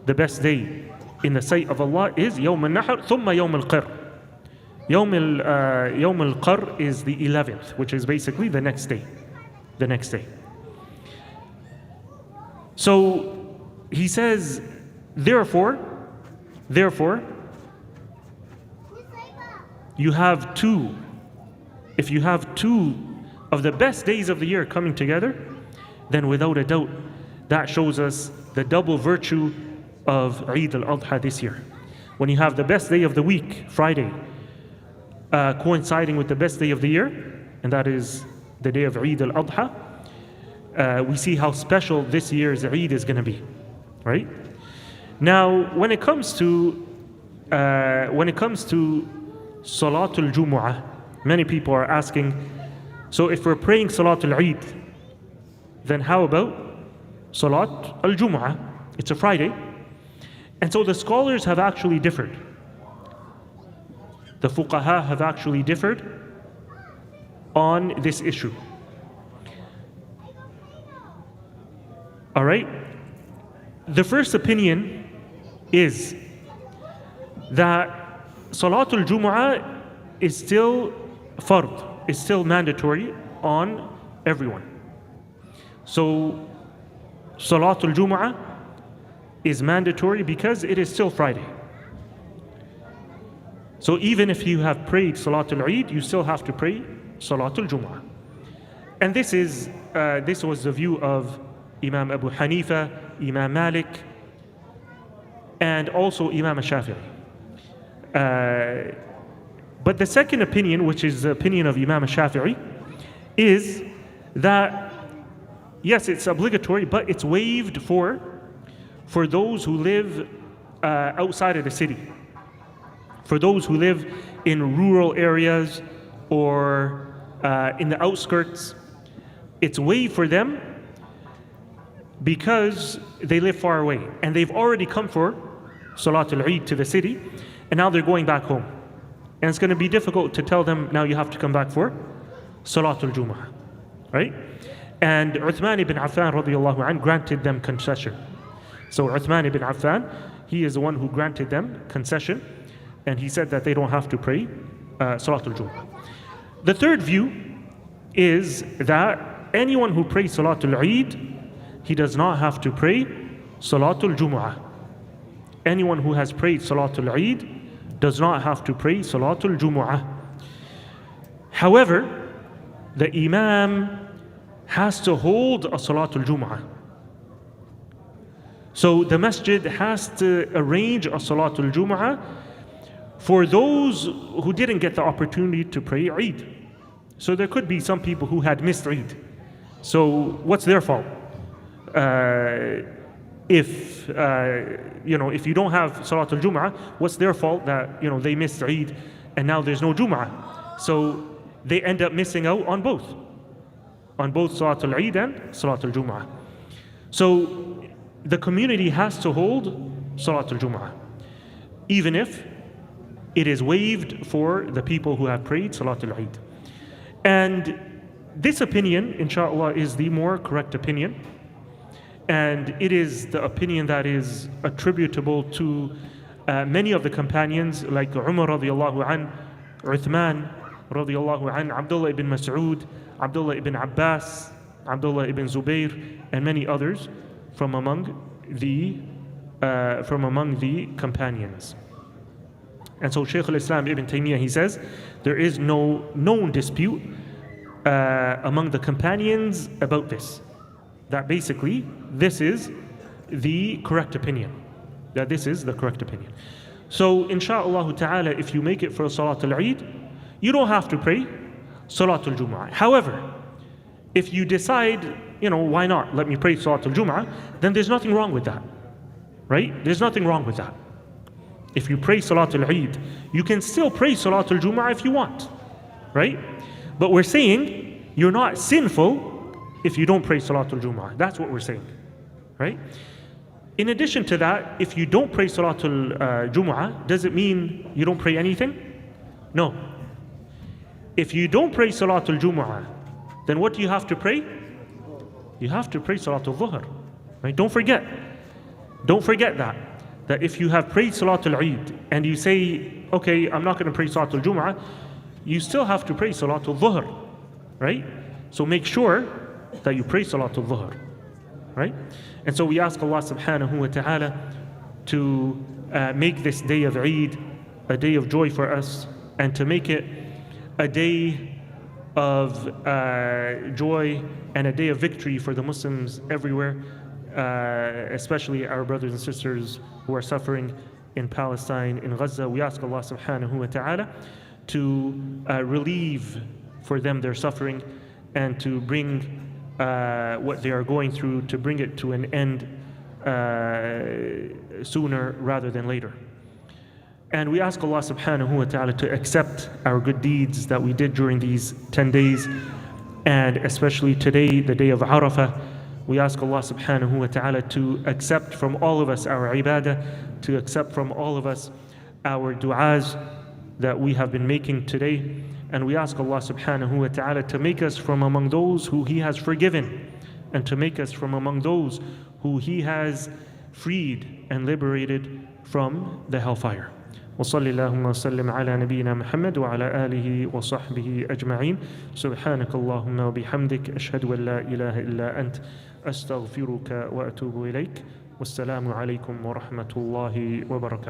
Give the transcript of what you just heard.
the best day in the sight of Allah is يوم النحر ثم يوم القر. يوم القر is the 11th, which is basically the next day. The next day. So he says, therefore, you have two. If you have two of the best days of the year coming together, then without a doubt, that shows us the double virtue of Eid al-Adha this year. When you have the best day of the week, Friday, coinciding with the best day of the year, and that is the day of Eid al-Adha, we see how special this year's Eid is going to be, right? Now, when it comes to Salatul Jumu'ah, many people are asking, so if we're praying Salatul Eid, then how about Salat al-Jumu'ah? It's a Friday. And so the scholars have actually differed. The fuqaha have actually differed on this issue. All right? The first opinion is that Salatul Jumu'ah is still fard, is still mandatory on everyone. So Salatul Jumu'ah is mandatory because it is still Friday. So even if you have prayed Salatul Eid, you still have to pray Salatul Jumu'ah. And this was the view of Imam Abu Hanifa, Imam Malik, and also Imam Shafi'i. But the second opinion, which is the opinion of Imam Shafi'i, is that yes, it's obligatory, but it's waived for those who live outside of the city. For those who live in rural areas or in the outskirts, it's waived for them because they live far away and they've already come for Salatul Eid to the city and now they're going back home. And it's going to be difficult to tell them, now you have to come back for Salatul Jumu'ah, right? And Uthman ibn Affan radiallahu anh granted them concession. So Uthman ibn Affan, he is the one who granted them concession, and he said that they don't have to pray Salatul Jumu'ah. The third view is that anyone who prays Salatul Eid, he does not have to pray Salatul Jumu'ah. Anyone who has prayed Salatul Eid does not have to pray Salatul Jumu'ah. However, the Imam has to hold a Salatul Jumu'ah. So the masjid has to arrange a Salatul Jumu'ah for those who didn't get the opportunity to pray Eid. So there could be some people who had missed Eid. So what's their fault? If you don't have Salatul Jumu'ah, what's their fault that they missed Eid and now there's no Jumu'ah? So they end up missing out on both Salatul Eid and Salatul Jumu'ah. So the community has to hold Salatul Jumu'ah, even if it is waived for the people who have prayed Salatul Eid. And this opinion, inshallah, is the more correct opinion. And it is the opinion that is attributable to many of the companions, like Umar radiallahu an, Uthman radiallahu an, Abdullah ibn Mas'ud, Abdullah ibn Abbas, Abdullah ibn Zubayr, and many others from among the companions. And so Shaykh al-Islam Ibn Taymiyyah, he says, there is no known dispute among the companions about this. That basically, this is the correct opinion. So, insha'Allah ta'ala, if you make it for Salatul Eid, you don't have to pray Salatul Jumu'ah. However, if you decide, why not? Let me pray Salatul Jumu'ah, then there's nothing wrong with that. Right? There's nothing wrong with that. If you pray Salatul Eid, you can still pray Salatul Jumu'ah if you want. Right? But we're saying you're not sinful if you don't pray Salatul Jumu'ah. That's what we're saying, right? In addition to that, if you don't pray Salatul Jumu'ah, does it mean you don't pray anything? No. If you don't pray Salatul Jumu'ah, then what do you have to pray? You have to pray Salatul Dhuhr, right? Don't forget that. that if you have prayed Salatul Eid and you say, okay, I'm not going to pray Salatul Jumu'ah, you still have to pray Salatul Dhuhr, right? So make sure that you pray Salatul Dhuhr, right? And so we ask Allah subhanahu wa ta'ala to make this day of Eid a day of joy for us, and to make it a day of joy and a day of victory for the Muslims everywhere, especially our brothers and sisters who are suffering in Palestine, in Gaza. We ask Allah subhanahu wa ta'ala to relieve for them their suffering, and to bring what they are going through, to bring it to an end sooner rather than later. And we ask Allah subhanahu wa ta'ala to accept our good deeds that we did during these 10 days, and especially today, the day of Arafah. We ask Allah subhanahu wa ta'ala to accept from all of us our ibadah, to accept from all of us our du'as that we have been making today. And we ask Allah subhanahu wa ta'ala to make us from among those who He has forgiven, and to make us from among those who He has freed and liberated from the hellfire. وصلى اللهم وسلم على نبينا محمد وعلى آله وصحبه أجمعين. سبحانك اللهم وبحمدك أشهد أن لا إله إلا أنت أستغفرك وأتوب إليك. والسلام عليكم ورحمة الله وبركاته.